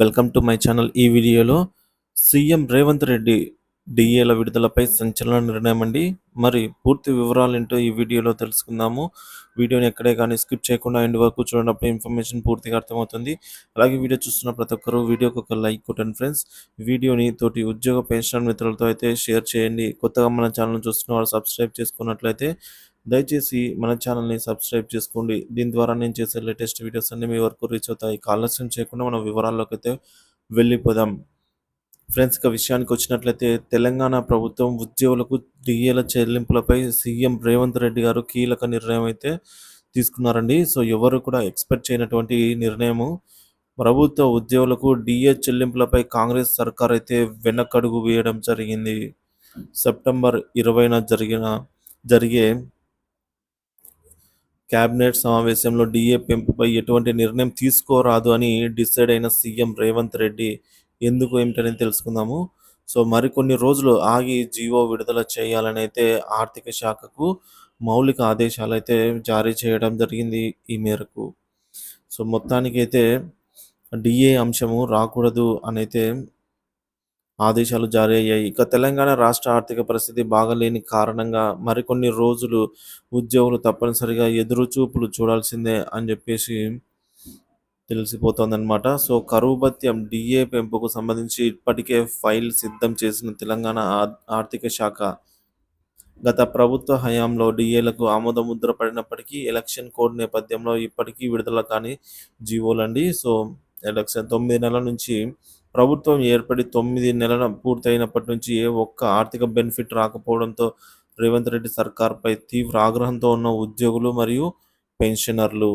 Welcome to my channel. ఈ వీడియోలో CM Revanth Reddy డిఏల విడుదలపై సంచలన నిర్ణయం అండి. మరి పూర్తి వివరాలేంటో ఈ వీడియోలో తెలుసుకుందాము. వీడియోని ఎక్కడే కానీ స్కిప్ చేయకుండా ఎండ్ వరకు చూడనప్పుడు ఇన్ఫర్మేషన్ పూర్తిగా అర్థమవుతుంది. అలాగే వీడియో చూస్తున్న ప్రతి ఒక్కరు వీడియోకి ఒక లైక్ కొట్టండి ఫ్రెండ్స్. వీడియోని తోటి ఉద్యోగ పెన్షన్ మిత్రులతో అయితే షేర్ చేయండి. కొత్తగా మన ఛానల్ చూస్తున్న వాళ్ళు సబ్స్క్రైబ్ చేసుకున్నట్లయితే దయచేసి మన ఛానల్ని సబ్స్క్రైబ్ చేసుకోండి. దీని ద్వారా నేను చేసే లేటెస్ట్ వీడియోస్ అన్ని మీ వరకు రీచ్ అవుతాయి. ఆలస్యం చేయకుండా మనం వివరాల్లోకి అయితే వెళ్ళిపోదాం. ఫ్రెండ్స్, ఇక విషయానికి వచ్చినట్లయితే తెలంగాణ ప్రభుత్వం ఉద్యోగులకు డిఏల చెల్లింపులపై సీఎం రేవంత్ రెడ్డి గారు కీలక నిర్ణయం అయితే తీసుకున్నారండి. సో ఎవరు కూడా ఎక్స్పెక్ట్ చేయనటువంటి నిర్ణయము. ప్రభుత్వ ఉద్యోగులకు డిఏ చెల్లింపులపై కాంగ్రెస్ సర్కార్ అయితే వెనకడుగు వేయడం జరిగింది. సెప్టెంబర్ 20న జరిగే కేబినెట్ సమావేశంలో డిఏ పెంపుపై ఎటువంటి నిర్ణయం తీసుకోరాదు అని డిసైడ్ అయిన సీఎం రేవంత్ రెడ్డి ఎందుకు ఏమిటనేది తెలుసుకుందాము. సో మరికొన్ని రోజులు ఆగి జీవో విడుదల చేయాలని అయితే ఆర్థిక శాఖకు మౌలిక ఆదేశాలు అయితే జారీ చేయడం జరిగింది ఈ మేరకు. సో మొత్తానికైతే డిఏ అంశము రాకూడదు అనైతే ఆదేశాలు జారీ అయ్యాయి. ఇక తెలంగాణ రాష్ట్ర ఆర్థిక పరిస్థితి బాగాలేని కారణంగా మరికొన్ని రోజులు ఉద్యోగులు తప్పనిసరిగా ఎదురు చూపులు చూడాల్సిందే అని చెప్పేసి తెలిసిపోతోందనమాట. సో కరువు భత్యం డిఏ పెంపుకు సంబంధించి ఇప్పటికే ఫైల్ సిద్ధం చేసిన తెలంగాణ ఆర్థిక శాఖ గత ప్రభుత్వ హయాంలో డిఏలకు ఆమోదముద్ర పడినప్పటికీ ఎలక్షన్ కోడ్ నేపథ్యంలో ఇప్పటికీ విడుదల కాని జీవోలండి. సో ఎలక్షన్ 9 నెలల నుంచి ప్రభుత్వం ఏర్పడి 9 నెలల పూర్తయినప్పటి నుంచి ఏ ఒక్క ఆర్థిక బెనిఫిట్ రాకపోవడంతో రేవంత్ రెడ్డి సర్కార్పై తీవ్ర ఆగ్రహంతో ఉన్న ఉద్యోగులు మరియు పెన్షనర్లు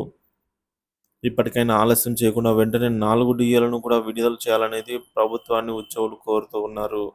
ఇప్పటికైనా ఆలస్యం చేయకుండా వెంటనే 4 డిఏలను కూడా విడుదల చేయాలనేది ప్రభుత్వాన్ని ఉద్యోగులు కోరుతూ ఉన్నారు.